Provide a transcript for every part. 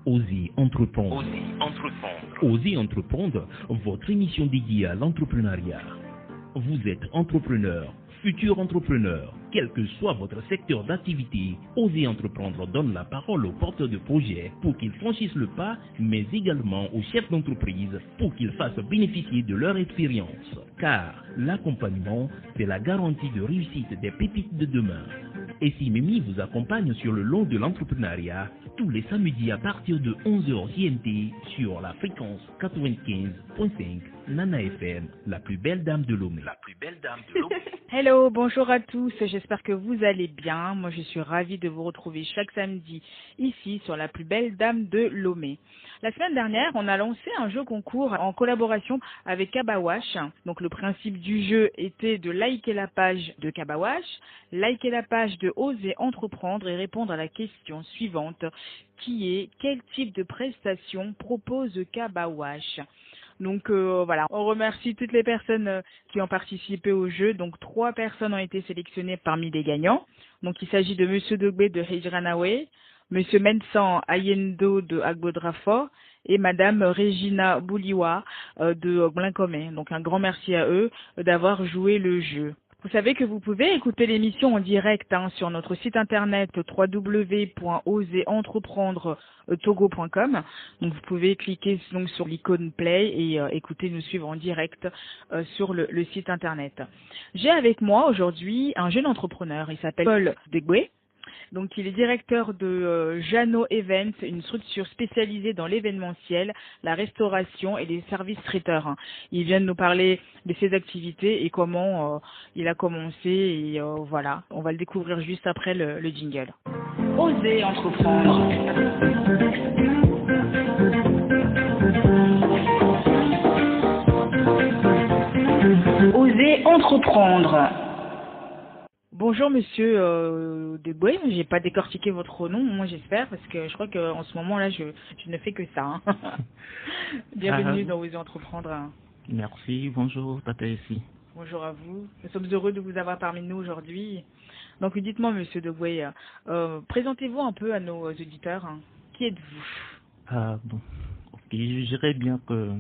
Osez entreprendre. Osez entreprendre. Osez entreprendre, votre émission dédiée à l'entrepreneuriat. Vous êtes entrepreneur, futur entrepreneur, quel que soit votre secteur d'activité, Osez entreprendre donne la parole aux porteurs de projets pour qu'ils franchissent le pas, mais également aux chefs d'entreprise pour qu'ils fassent bénéficier de leur expérience. Car l'accompagnement, c'est la garantie de réussite des pépites de demain. Et si Mimi vous accompagne sur le long de l'entrepreneuriat, tous les samedis à partir de 11h GMT sur la fréquence 95.5 Nana FM, la plus belle dame de Lomé. La plus belle dame de Lomé. Hello, bonjour à tous, j'espère que vous allez bien. Moi je suis ravie de vous retrouver chaque samedi ici sur la plus belle dame de Lomé. La semaine dernière, on a lancé un jeu concours en collaboration avec Kabawash. Donc le principe du jeu était de liker la page de Kabawash, liker la page de Osez entreprendre et répondre à la question suivante qui est quel type de prestation propose Kabawash. Donc voilà, on remercie toutes les personnes qui ont participé au jeu. Donc 3 personnes ont été sélectionnées parmi les gagnants. Donc il s'agit de Monsieur Dogbe de Hejranawe, Monsieur Mensan Ayendo de Agbodrafort et Madame Regina Bouliwa de Blincomé. Donc un grand merci à eux d'avoir joué le jeu. Vous savez que vous pouvez écouter l'émission en direct sur notre site internet www.osezentreprendre-togo.com. Donc vous pouvez cliquer donc sur l'icône play et écouter nous suivre en direct sur le site internet. J'ai avec moi aujourd'hui un jeune entrepreneur, il s'appelle Paul Degwe. Donc, il est directeur de Jano Events, une structure spécialisée dans l'événementiel, la restauration et les services traiteurs. Il vient de nous parler de ses activités et comment il a commencé. Et voilà, on va le découvrir juste après le jingle. Osez entreprendre. Osez entreprendre. Bonjour Monsieur Deboué, j'ai pas décortiqué votre nom, moi j'espère, parce que je crois qu'en ce moment là je ne fais que ça. Bienvenue dans Osez entreprendre. Merci, bonjour Tata ici. Bonjour à vous, nous sommes heureux de vous avoir parmi nous aujourd'hui. Donc dites-moi Monsieur Deboué, présentez-vous un peu à nos auditeurs, qui êtes-vous? Bon, ok, je dirais bien que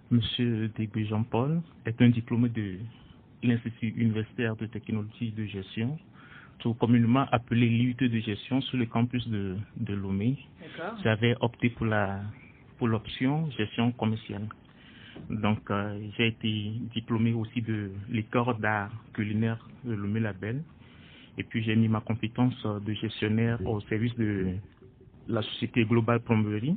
Monsieur Deboué Jean-Paul est un diplômé de l'Institut universitaire de technologie de gestion, tout communément appelé l'IUT de gestion sur le campus de Lomé. J'avais opté pour l'option gestion commerciale. Donc j'ai été diplômé aussi de l'école d'art culinaire de Lomé Label. Et puis j'ai mis ma compétence de gestionnaire au service de la société Global Plomberie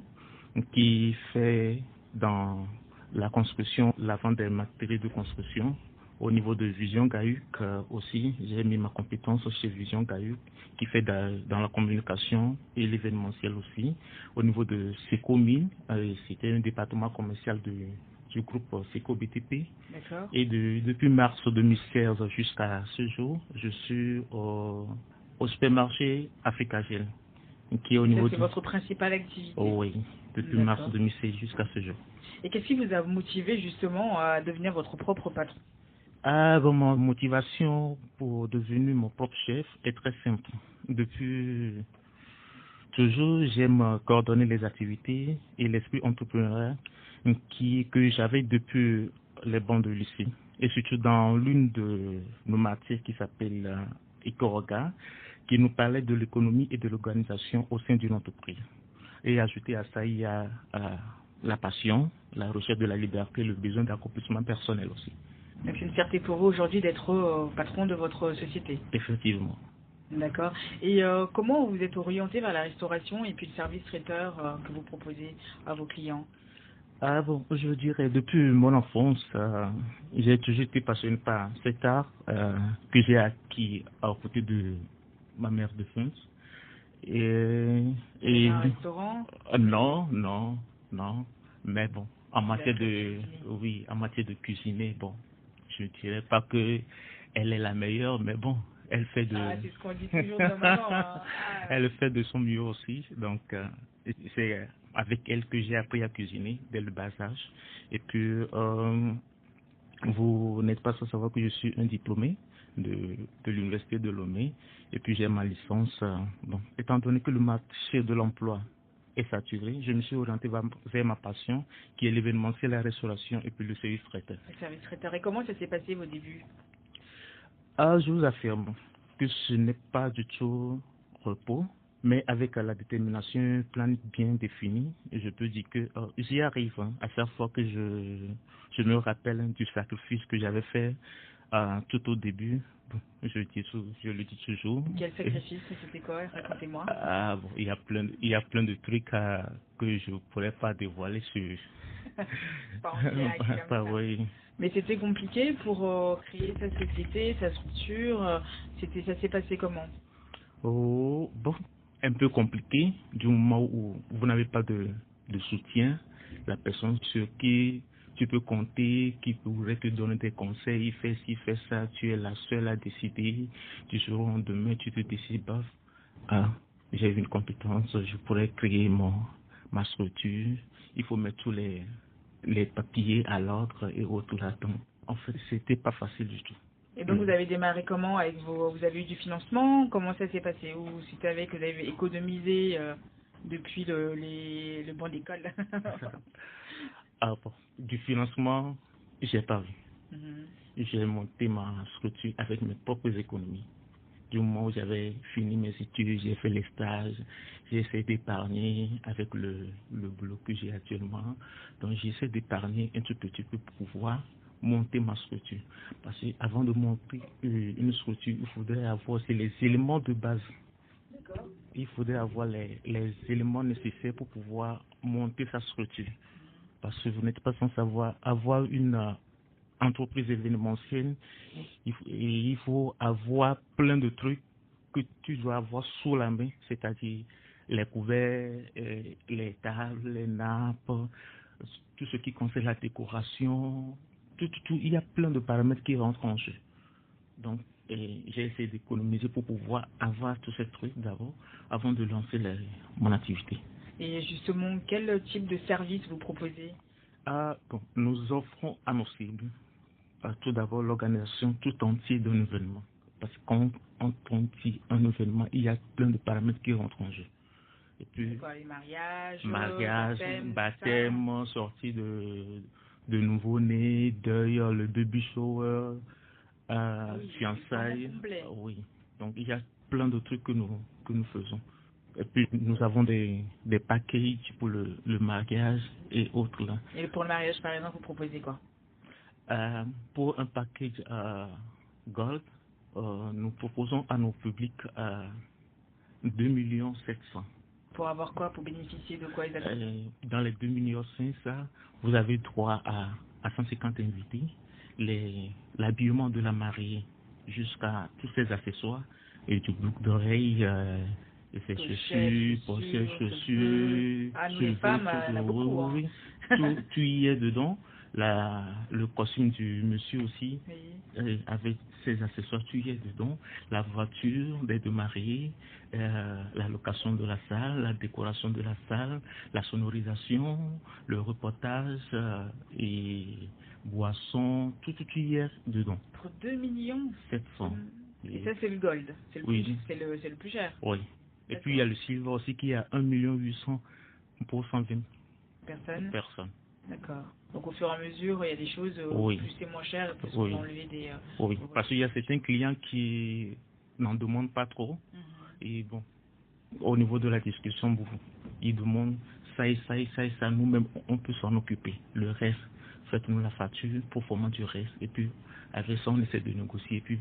qui fait dans la construction, la vente des matériaux de construction. Au niveau de Vision Gaïuc aussi, j'ai mis ma compétence chez Vision Gaïuc qui fait dans la communication et l'événementiel aussi. Au niveau de Seco 1000, c'était un département commercial du groupe Seco BTP. D'accord. Et depuis mars 2016 jusqu'à ce jour, je suis au supermarché Africagel, qui est au niveau c'est votre principale activité. Oh, oui, depuis mars 2016 jusqu'à ce jour. Et qu'est-ce qui vous a motivé justement à devenir votre propre patron? Bon, ma motivation pour devenir mon propre chef est très simple. Depuis toujours, j'aime coordonner les activités et l'esprit entrepreneurial que j'avais depuis les bancs de lycée. Et surtout dans l'une de nos matières qui s'appelle Ecoroga, qui nous parlait de l'économie et de l'organisation au sein d'une entreprise. Et ajouté à ça, il y a la passion, la recherche de la liberté, le besoin d'accomplissement personnel aussi. Donc c'est une fierté pour vous aujourd'hui d'être patron de votre société. Effectivement. D'accord. Et comment vous êtes orienté vers la restauration et puis le service traiteur que vous proposez à vos clients? Bon, je dirais, depuis mon enfance, j'ai toujours été passionné par cet art que j'ai acquis à côté de ma mère de France. Et un restaurant? Non. Mais bon, en matière de cuisiner, bon, je ne dirais pas que elle est la meilleure, mais bon, elle fait de. C'est ce qu'on dit toujours de maman. Elle fait de son mieux aussi, donc c'est avec elle que j'ai appris à cuisiner dès le bas âge. Et puis, vous n'êtes pas sans savoir que je suis un diplômé de l'université de Lomé. Et puis j'ai ma licence. Bon, étant donné que le marché de l'emploi est saturé, je me suis orienté vers ma passion, qui est l'événementiel, la restauration et puis le service traiteur. Le service traiteur. Et comment ça s'est passé vos débuts? Je vous affirme que ce n'est pas du tout repos, mais avec la détermination, un plan bien défini, je peux dire que j'y arrive. À chaque fois que je me rappelle du sacrifice que j'avais fait tout au début, je le dis toujours. Quel sacrifice? C'était quoi? Racontez-moi. Bon, il y a plein de trucs que je ne pourrais pas dévoiler sur... Pas en direct, comme ça. Oui. Mais c'était compliqué pour créer sa société, sa structure. Ça s'est passé comment? Bon, un peu compliqué du moment où vous n'avez pas de soutien, la personne sur qui tu peux compter, qui pourrait te donner des conseils, fais ci, fais ça, tu es la seule à décider, du jour au lendemain, tu te décides, j'ai une compétence, je pourrais créer ma structure, il faut mettre tous les papiers à l'ordre et autres là-dedans. En fait, c'était pas facile du tout. Et donc vous avez démarré comment avec vous avez eu du financement? Comment ça s'est passé? Ou c'était avec vous avez économisé depuis le banc d'école? Bon, du financement, j'ai pas vu. J'ai monté ma structure avec mes propres économies. Du moment où j'avais fini mes études, j'ai fait les stages, j'ai essayé d'épargner avec le boulot que j'ai actuellement. Donc j'essaie d'épargner un tout petit peu pour pouvoir monter ma structure. Parce qu'avant de monter une structure, il faudrait avoir les éléments de base. D'accord. Il faudrait avoir les éléments nécessaires pour pouvoir monter sa structure. Parce que vous n'êtes pas sans savoir avoir une entreprise événementielle, il faut avoir plein de trucs que tu dois avoir sous la main, c'est-à-dire les couverts, les tables, les nappes, tout ce qui concerne la décoration, tout, il y a plein de paramètres qui rentrent en jeu. Donc, j'ai essayé d'économiser pour pouvoir avoir tous ces trucs d'abord, avant de lancer mon activité. Et justement, quel type de service vous proposez? Nous offrons à nos cibles tout d'abord l'organisation tout entière d'un événement. Parce que quand on dit un événement, il y a plein de paramètres qui rentrent en jeu. Et puis, quoi, les mariages, baptême, sortie de nouveau-né, deuil, le baby shower, fiançailles. Oui. Donc il y a plein de trucs que nous faisons. Et puis nous avons des packages pour le mariage et autres là. Et pour le mariage par exemple, vous proposez quoi? Pour un package Gold, nous proposons à nos publics 2 700 000. Pour avoir quoi? Pour bénéficier de quoi exactement? Dans les 2 500 000, vous avez droit à 150 invités, l'habillement de la mariée jusqu'à tous ses accessoires, et du boucle d'oreilles, et ses chaussures, pochettes, chaussures, nous les femmes, on a beaucoup. Oui, tout y est dedans. Le costume du monsieur aussi, oui. Avec ses accessoires, tu y es dedans, la voiture des deux mariés, la location de la salle, la décoration de la salle, la sonorisation, le reportage et boissons, tout y est dedans. Pour 2 700 000. Et ça c'est le gold, c'est le plus cher. Oui. Et puis il y a le silver aussi qui est à 1 800 000 pour 120 personnes. D'accord. Donc au fur et à mesure, il y a des choses, oui. Plus c'est moins cher, plus on peut enlever des... oui, parce qu'il y a certains clients qui n'en demandent pas trop. Et bon, au niveau de la discussion, ils demandent ça et ça et ça et ça. Nous-mêmes, on peut s'en occuper. Le reste, faites-nous la facture pour former du reste. Et puis, avec ça, on essaie de négocier. Et puis,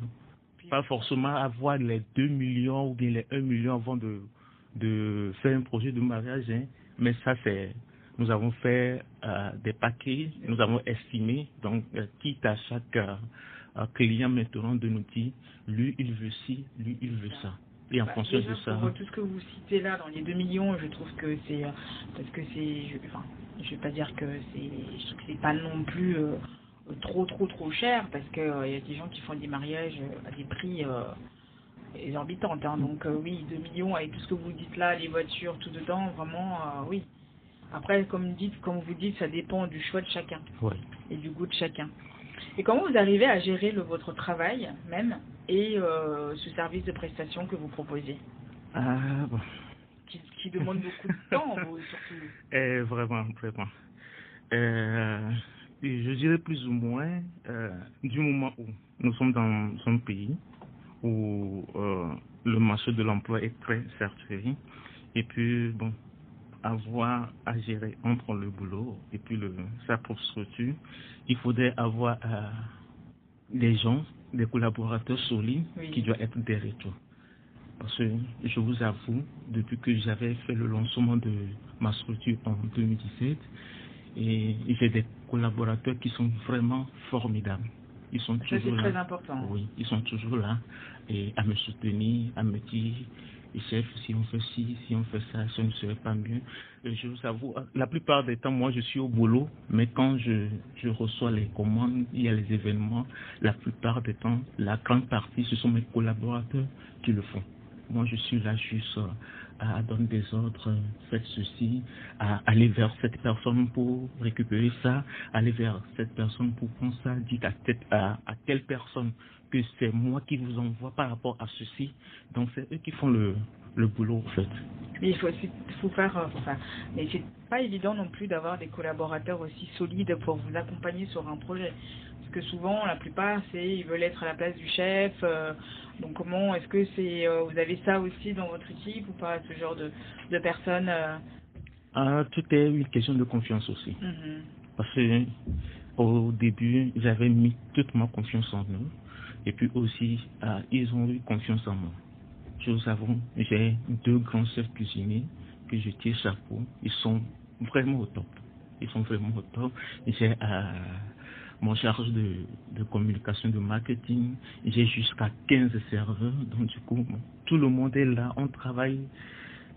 pas forcément avoir les 2 millions ou bien les 1 million avant de faire un projet de mariage. Hein. Mais ça, c'est... Nous avons fait des paquets, nous avons estimé, donc quitte à chaque client maintenant de nous dire, lui il veut ci, lui il veut ça. Et en fonction de ça... Pour tout ce que vous citez là, dans les 2 millions, je trouve que c'est... parce que c'est... je vais pas dire que c'est... Je trouve que c'est pas non plus trop cher, parce qu'il y a des gens qui font des mariages à des prix... exorbitants. Hein. Donc oui, 2 millions, avec tout ce que vous dites là, les voitures, tout dedans, vraiment, oui. Après, comme vous dites, ça dépend du choix de chacun. Oui. Et du goût de chacun. Et comment vous arrivez à gérer votre travail même et ce service de prestation que vous proposez? Bon. qui demande beaucoup de temps, surtout. Vraiment, vraiment. Je dirais plus ou moins, du moment où nous sommes dans un pays où le marché de l'emploi est très saturé, et puis, bon, avoir à gérer entre le boulot et puis sa propre structure, il faudrait avoir des gens, des collaborateurs solides qui doivent être derrière toi. Parce que je vous avoue, depuis que j'avais fait le lancement de ma structure en 2017, et j'ai des collaborateurs qui sont vraiment formidables. Ils sont toujours là. C'est très important. Oui, ils sont toujours là et à me soutenir, à me dire, chef, si on fait ci, si on fait ça, ça ne serait pas mieux. Et je vous avoue, la plupart des temps, moi, je suis au boulot, mais quand je reçois les commandes, il y a les événements, la plupart des temps, la grande partie, ce sont mes collaborateurs qui le font. Moi, je suis là juste à donner des ordres, faites ceci, à aller vers cette personne pour récupérer ça, aller vers cette personne pour prendre ça, dites à telle personne que c'est moi qui vous envoie par rapport à ceci. Donc, c'est eux qui font le boulot, en fait. Mais il faut faire, mais c'est pas évident non plus d'avoir des collaborateurs aussi solides pour vous accompagner sur un projet. Parce que souvent, la plupart, ils veulent être à la place du chef. Donc comment, est-ce que vous avez ça aussi dans votre équipe ou pas, ce genre de personnes Tout est une question de confiance aussi. Mm-hmm. Parce que au début, j'avais mis toute ma confiance en eux. Et puis aussi, ils ont eu confiance en moi. Je vous avoue, j'ai 2 grands chefs cuisiniers que je tire chapeau. Ils sont vraiment au top. Ils sont vraiment au top. J'ai mon charge de communication, de marketing. J'ai jusqu'à 15 serveurs. Donc du coup, tout le monde est là. On travaille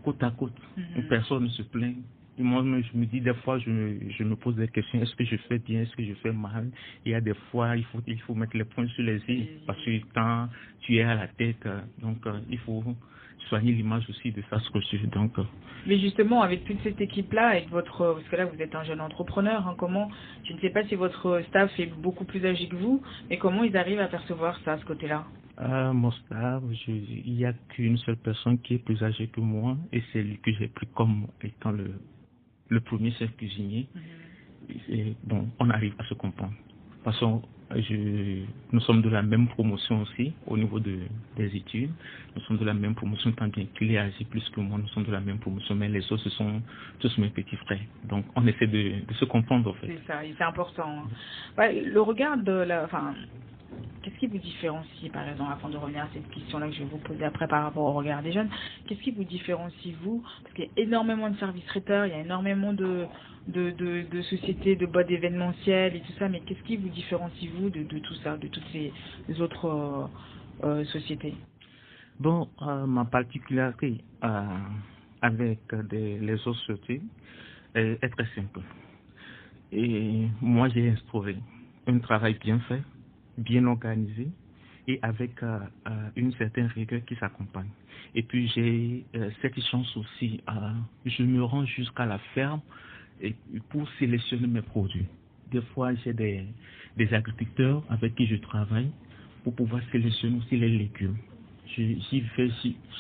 côte à côte. Mm-hmm. Personne ne se plaint. Et moi, je me dis, des fois, je me pose des questions. Est-ce que je fais bien? Est-ce que je fais mal? Il y a des fois, il faut mettre les points sur les i. Parce que quand tu es à la tête, donc il faut soigner l'image aussi de sa structure. Donc, mais justement, avec toute cette équipe-là, avec parce que là, vous êtes un jeune entrepreneur, hein, comment, je ne sais pas si votre staff est beaucoup plus âgé que vous, mais comment ils arrivent à percevoir ça, ce côté-là? Mon staff, il n'y a qu'une seule personne qui est plus âgée que moi, et c'est lui que j'ai pris comme étant le premier chef cuisinier. Mm-hmm. Et bon, on arrive à se comprendre. De toute façon, nous sommes de la même promotion aussi, au niveau des études. Nous sommes de la même promotion, tant bien qu'il est âgé plus que moi, nous sommes de la même promotion, mais les autres, ce sont tous mes petits frères. Donc, on essaie de se comprendre, en fait. C'est ça, et c'est important. Le regard qu'est-ce qui vous différencie, par exemple, avant de revenir à cette question-là que je vais vous poser après par rapport au regard des jeunes, qu'est-ce qui vous différencie, vous? Parce qu'il y a énormément de services traiteurs, il y a énormément de sociétés, de boîtes événementielles et tout ça, mais qu'est-ce qui vous différencie, vous, de tout ça, de toutes ces autres sociétés? Bon, ma particularité avec les autres sociétés est très simple. Et moi, j'ai instauré un travail bien fait, bien organisé et avec une certaine rigueur qui s'accompagne. Et puis j'ai cette chance aussi, je me rends jusqu'à la ferme et pour sélectionner mes produits. Des fois j'ai des agriculteurs avec qui je travaille pour pouvoir sélectionner aussi les légumes. J'y vais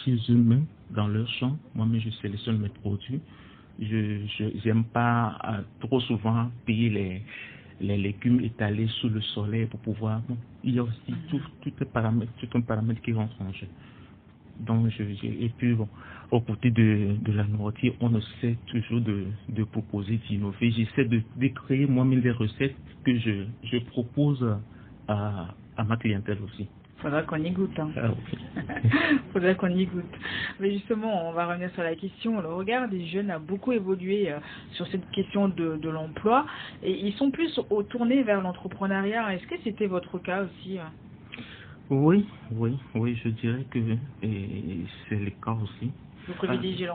chez eux-mêmes dans leur champ, moi-même je sélectionne mes produits. Je n'aime pas trop souvent payer les légumes étalés sous le soleil pour pouvoir. Bon, il y a aussi tout un paramètre qui rentre en jeu. Donc, et puis, bon, aux côtés de la nourriture, on essaie toujours de proposer, d'innover. J'essaie de créer moi-même des recettes que je propose à ma clientèle aussi. Faudra qu'on y goûte. Hein. Ah, okay. Faudra qu'on y goûte. Mais justement, on va revenir sur la question. Le regard des jeunes a beaucoup évolué sur cette question de l'emploi et ils sont plus tournés vers l'entrepreneuriat. Est-ce que c'était votre cas aussi? Oui, je dirais que c'est le cas aussi. Vous privilégiez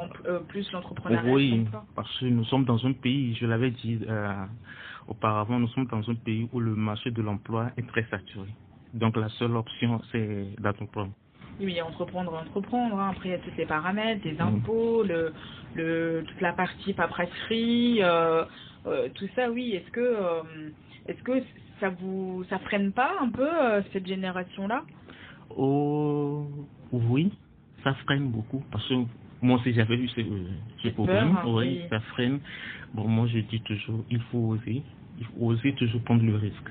plus l'entrepreneuriat? Oui, parce que nous sommes dans un pays, je l'avais dit auparavant, nous sommes dans un pays où le marché de l'emploi est très saturé. Donc la seule option, c'est d'entreprendre. Oui, entreprendre. Hein. Après, il y a tous les paramètres, les impôts, toute la partie paperasserie, tout ça, oui. Est-ce que ça freine pas un peu cette génération-là? Oh, oui, ça freine beaucoup parce que moi aussi j'avais eu ce problème, oui, ça freine. Bon, moi je dis toujours, il faut oser toujours prendre le risque.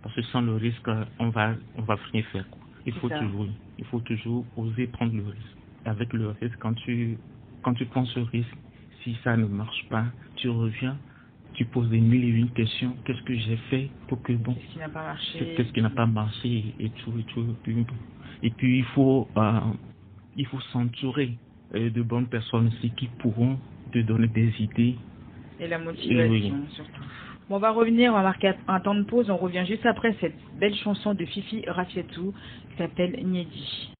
Parce que sans le risque, on va rien faire, quoi. Il faut toujours oser prendre le risque. Avec le risque, quand tu prends ce risque, si ça ne marche pas, tu reviens, tu poses des mille et une questions. Qu'est-ce que j'ai fait pour que bon, qu'est-ce qui n'a pas marché, qu'est-ce qui n'a pas marché et tout. Et puis il faut s'entourer de bonnes personnes aussi qui pourront te donner des idées. Et la motivation surtout. Bon, on va revenir, on va marquer un temps de pause. On revient juste après cette belle chanson de Fifi Rafiatou qui s'appelle Niedi.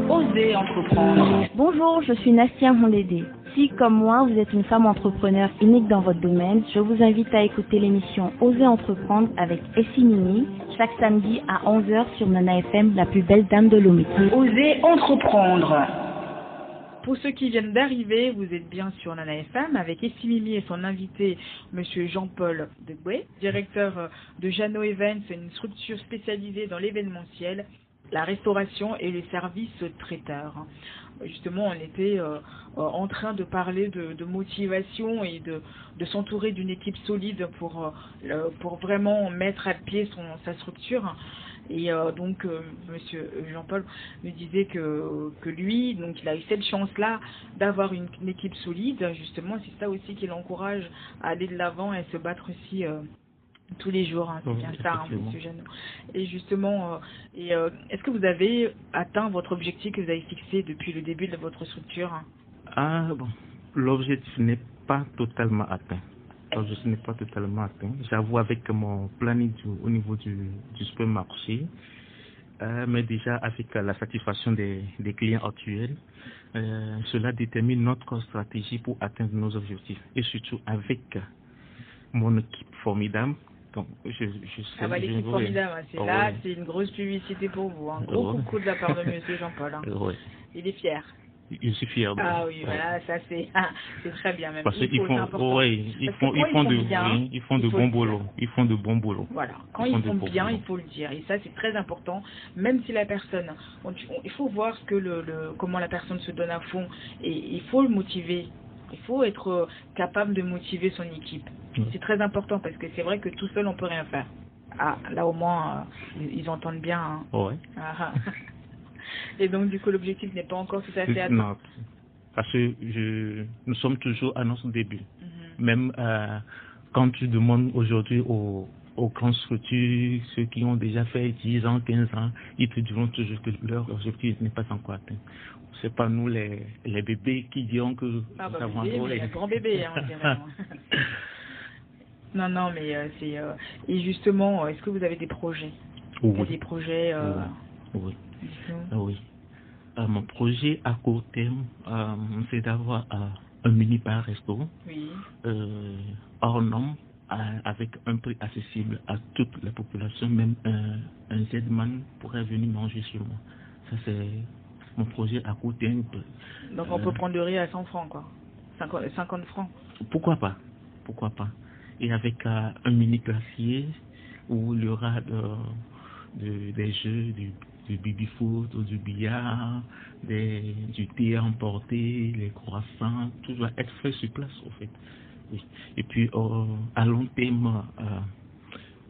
Osez entreprendre. Bonjour, je suis Nastia Hondédé. Si, comme moi, vous êtes une femme entrepreneur unique dans votre domaine, je vous invite à écouter l'émission Osez entreprendre avec Essie Mini, chaque samedi à 11h sur Nana FM, la plus belle dame de Lomé. Osez entreprendre. Pour ceux qui viennent d'arriver, vous êtes bien sur Nana FM avec Essie Mimi et son invité, Monsieur Jean-Paul Deboué, directeur de Jeannot Events, une structure spécialisée dans l'événementiel, la restauration et les services traiteurs. Justement, on était en train de parler de motivation et de s'entourer d'une équipe solide pour vraiment mettre à pied sa structure. Et donc, Monsieur Jean-Paul me disait que lui, donc, il a eu cette chance-là d'avoir une équipe solide. Justement, c'est ça aussi qui l'encourage à aller de l'avant et à se battre aussi tous les jours. C'est bien ça, Monsieur Jeannot. Et justement, est-ce que vous avez atteint votre objectif que vous avez fixé depuis le début de votre structure? Ah bon, l'objectif n'est pas totalement atteint. Je n'ai pas totalement atteint. J'avoue avec mon planning au niveau du supermarché, mais déjà avec la satisfaction des clients actuels, cela détermine notre stratégie pour atteindre nos objectifs. Et surtout avec mon équipe formidable. Donc, je sais, l'équipe formidable, c'est là, c'est une grosse publicité pour vous. Un gros coucou de la part de Monsieur Jean-Paul. Il est fier. Je suis fier de Ah oui, voilà, ça c'est très bien même. Parce qu'ils font de bons boulots. Ils font de bons boulots. Voilà, quand ils font bien, il faut le dire. Et ça c'est très important, même si la personne, il faut voir ce que comment la personne se donne à fond et il faut le motiver. Il faut être capable de motiver son équipe. C'est très important parce que c'est vrai que tout seul on peut rien faire. Ah, là au moins, ils entendent bien. Hein. Ouais. Ah. Et donc, du coup, l'objectif n'est pas encore tout à fait atteint. Non, parce que nous sommes toujours à notre début. Même quand tu demandes aujourd'hui aux grandes structures, ceux qui ont déjà fait 10 ans, 15 ans, ils te diront toujours que leur objectif n'est pas encore atteint. C'est pas nous les bébés qui diront que Ah, nous bah, avons bébé, mais un grand bébé, hein, on dirait. Non, mais c'est... Et justement, est-ce que vous avez des projets? Oui. Il y a des projets... Oui. dites-nous. Oui. Mon projet à court terme, c'est d'avoir un mini-bar resto Oui. hors norme, avec un prix accessible à toute la population, même un Z-man pourrait venir manger chez moi. Ça, c'est mon projet à court terme. Donc on peut prendre le riz à 100 francs, quoi. 50 francs. Pourquoi pas? Et avec un mini glacier où il y aura des jeux, du baby-foot, du billard, du thé à emporter, les croissants, tout doit être fait sur place, au fait. Oui. Et puis, à long terme,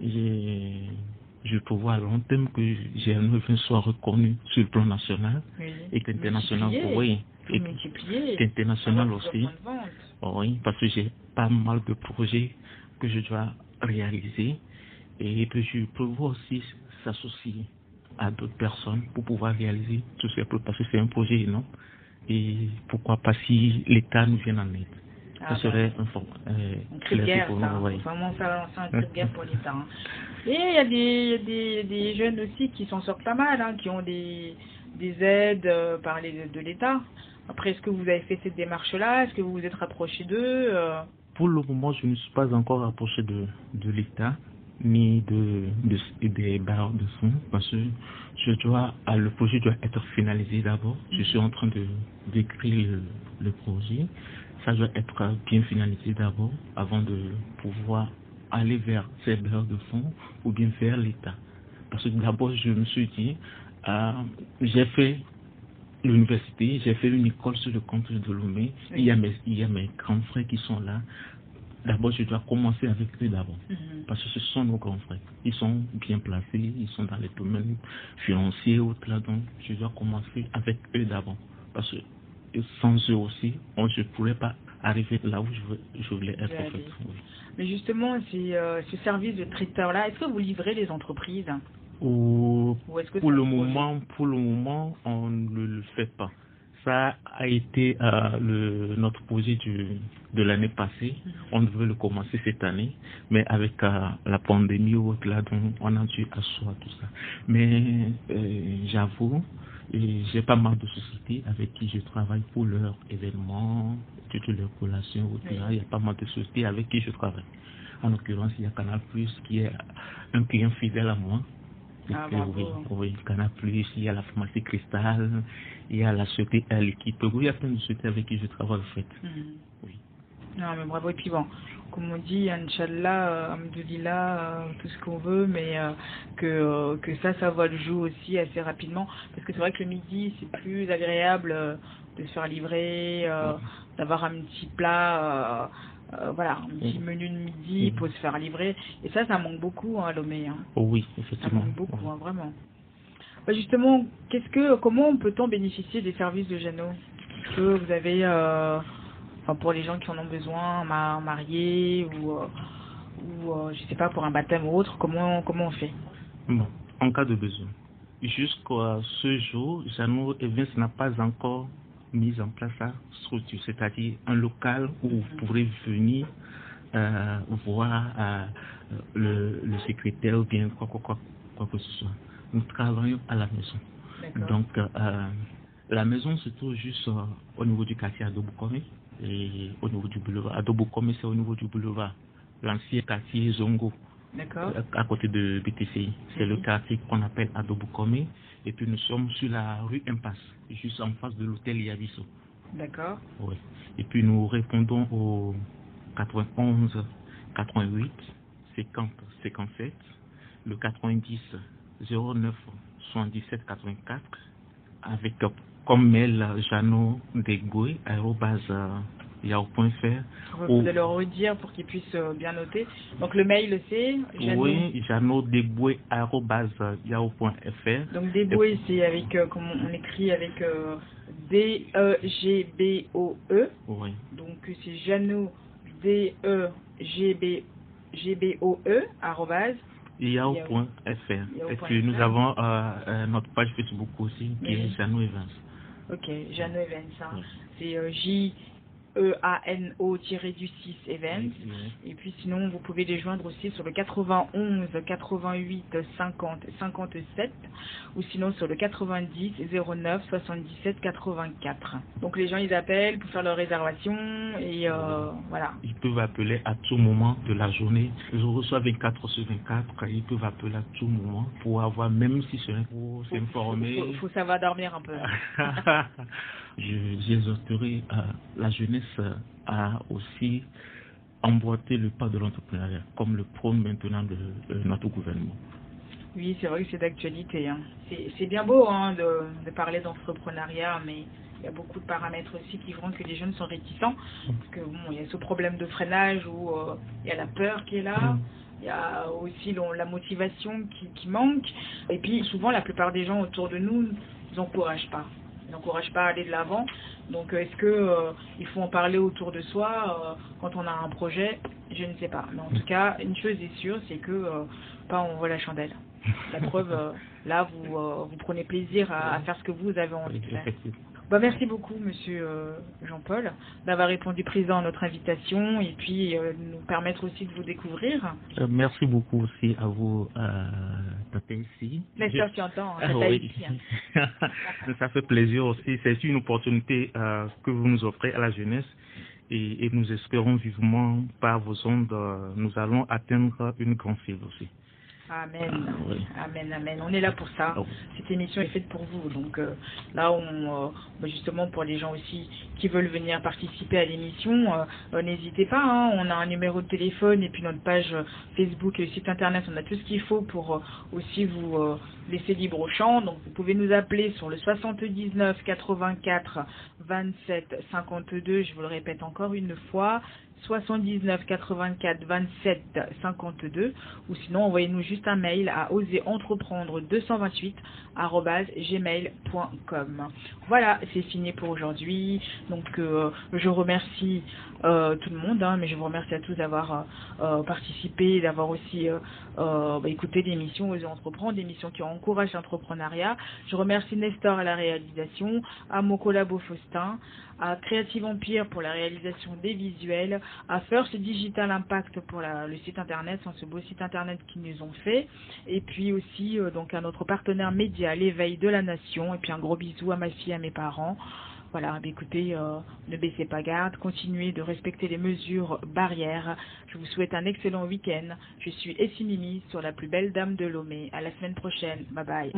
je prévois à long terme que GN9 soit reconnu sur le plan national, oui. Et qu'international, oui. Et qu'international aussi. Oui, parce que j'ai pas mal de projets que je dois réaliser. Et puis je prévois aussi s'associer à d'autres personnes pour pouvoir réaliser tout ça, parce que c'est un projet énorme. Et pourquoi pas si l'État nous vient en aide. Ça serait un cri de guerre, ça. Vraiment faire lancer un cri de guerre pour l'État. Hein. Et il y a des jeunes aussi qui s'en sortent pas mal, hein, qui ont des aides par de l'État. Après, est-ce que vous avez fait cette démarche-là? Est-ce que vous vous êtes rapproché d'eux? Pour le moment, je ne suis pas encore rapproché de l'État, ni des barres de fonds, parce que le projet doit être finalisé d'abord. Je suis en train d'écrire le projet. Ça doit être bien finalisé d'abord, avant de pouvoir aller vers ces barres de fonds ou bien vers l'État. Parce que d'abord, je me suis dit, j'ai fait l'université, j'ai fait une école sur le campus de Lomé. Oui. Il y a mes grands frères qui sont là. D'abord, je dois commencer avec eux d'abord. Parce que ce sont nos grands frères. Ils sont bien placés, ils sont dans les domaines financiers, autres là. Donc, je dois commencer avec eux d'abord. Parce que sans eux aussi, je ne pourrais pas arriver là où je voulais être. En fait. Oui. Mais justement, ce service de traiteur-là, est-ce que vous livrez les entreprises? Ou est-ce que pour le moment, on ne le fait pas. Ça a été notre projet de l'année passée. On devait le commencer cette année, mais avec la pandémie ou autre là, donc on a dû asseoir tout ça. Mais j'avoue, j'ai pas mal de sociétés avec qui je travaille pour leurs événements, toutes leurs collations, autre là. Il y a pas mal de sociétés avec qui je travaille. En l'occurrence, il y a Canal+, qui est un client fidèle à moi. Oui, Canal+, il y a la pharmacie Cristal, il y a la société l'équipe. Il y a plein de sociétés avec qui je travaille en fait. Oui. Non, mais bravo. Et puis bon, comme on dit, Inch'Allah, Alhamdoulilah, tout ce qu'on veut, mais que ça voit le jour aussi assez rapidement. Parce que c'est vrai que le midi, c'est plus agréable de se faire livrer, d'avoir un petit plat. Voilà, un petit menu de midi pour se faire livrer. Et ça manque beaucoup à Lomé. Hein. Oui, effectivement. Ça manque beaucoup, hein, vraiment. Bah justement, comment peut-on bénéficier des services de Jeannot? Est-ce que vous avez, pour les gens qui en ont besoin, mariés ou je sais pas, pour un baptême ou autre, comment on fait? Bon, en cas de besoin. Jusqu'à ce jour, Jeannot Events n'a pas encore mise en place la structure, c'est-à-dire un local où vous pourrez venir voir le secrétaire ou bien quoi que ce soit. Nous travaillons à la maison. Donc la maison se trouve juste au niveau du quartier Adobukome et au niveau du boulevard. Adobukome, c'est au niveau du boulevard, l'ancien quartier Zongo. D'accord. À côté de BTCI. C'est le quartier qu'on appelle Adobukome. Et puis nous sommes sur la rue Impasse, juste en face de l'hôtel Yabiso. D'accord. Oui. Et puis nous répondons au 91 88 50 57, le 90 09 77 84, avec comme mail Jeannot Degoué yahoo.fr. Vous allez le redire pour qu'ils puissent bien noter. Donc le mail c'est Oui, janodegboe@yahoo.fr. Donc Degboe c'est avec comment on écrit avec D-E-G-B-O-E. Oui. Donc c'est Jano D-E-G-B-O-E yahoo.fr. Et puis nous avons notre page Facebook aussi qui est Jano Evans. Ok, Jano Evans. Hein. Oui. C'est JEANO-6 Events. Et puis sinon, vous pouvez les joindre aussi sur le 91 88 50 57 ou sinon sur le 90 09 77 84. Donc les gens, ils appellent pour faire leur réservation et voilà. Ils peuvent appeler à tout moment de la journée. Je reçois 24 sur 24. Ils peuvent appeler à tout moment pour avoir, même si c'est pour s'informer. Faut savoir dormir un peu. J'exhorterai la jeunesse à aussi emboîter le pas de l'entrepreneuriat, comme le prône maintenant notre gouvernement. Oui, c'est vrai que c'est d'actualité. Hein. C'est bien beau hein, de parler d'entrepreneuriat, mais il y a beaucoup de paramètres aussi qui font que les jeunes sont réticents. Parce que bon, il y a ce problème de freinage où il y a la peur qui est là. Il y a aussi la motivation qui manque. Et puis souvent, la plupart des gens autour de nous, ils n'encouragent pas. Ils n'encouragent pas à aller de l'avant. Donc est-ce que il faut en parler autour de soi quand on a un projet? Je ne sais pas. Mais en tout cas, une chose est sûre, c'est que pas on voit la chandelle. La preuve, là, vous prenez plaisir à faire ce que vous avez envie de faire. Bah, merci beaucoup, monsieur Jean-Paul, d'avoir répondu présent à notre invitation et puis nous permettre aussi de vous découvrir. Merci beaucoup aussi à vous, Tata ici. Nestor, tu entends, Tata ici. Hein. Ça fait plaisir aussi. C'est une opportunité que vous nous offrez à la jeunesse et nous espérons vivement par vos ondes, nous allons atteindre une grande cible aussi. Amen. Oui. Amen, amen. On est là pour ça. Cette émission est faite pour vous. Donc là, justement pour les gens aussi qui veulent venir participer à l'émission, n'hésitez pas. Hein. On a un numéro de téléphone et puis notre page Facebook et le site internet. On a tout ce qu'il faut pour aussi vous laisser libre au champ. Donc vous pouvez nous appeler sur le 79 84 27 52. Je vous le répète encore une fois. 79 84 27 52 ou sinon envoyez-nous juste un mail à oserentreprendre228@gmail.com. Voilà, c'est fini pour aujourd'hui. Donc je remercie tout le monde, hein, mais je vous remercie à tous d'avoir participé, d'avoir aussi écouté l'émission Oser Entreprendre, l'émission qui encourage l'entrepreneuriat. Je remercie Nestor à la réalisation, à mon collabo Faustin, à Creative Empire pour la réalisation des visuels, à First Digital Impact pour le site internet, ce beau site internet qu'ils nous ont fait, et puis aussi donc à notre partenaire média, l'Éveil de la Nation, et puis un gros bisou à ma fille, à mes parents. Voilà, écoutez, ne baissez pas garde, continuez de respecter les mesures barrières. Je vous souhaite un excellent week-end. Je suis Essie Mimi sur la plus belle dame de Lomé. À la semaine prochaine. Bye bye.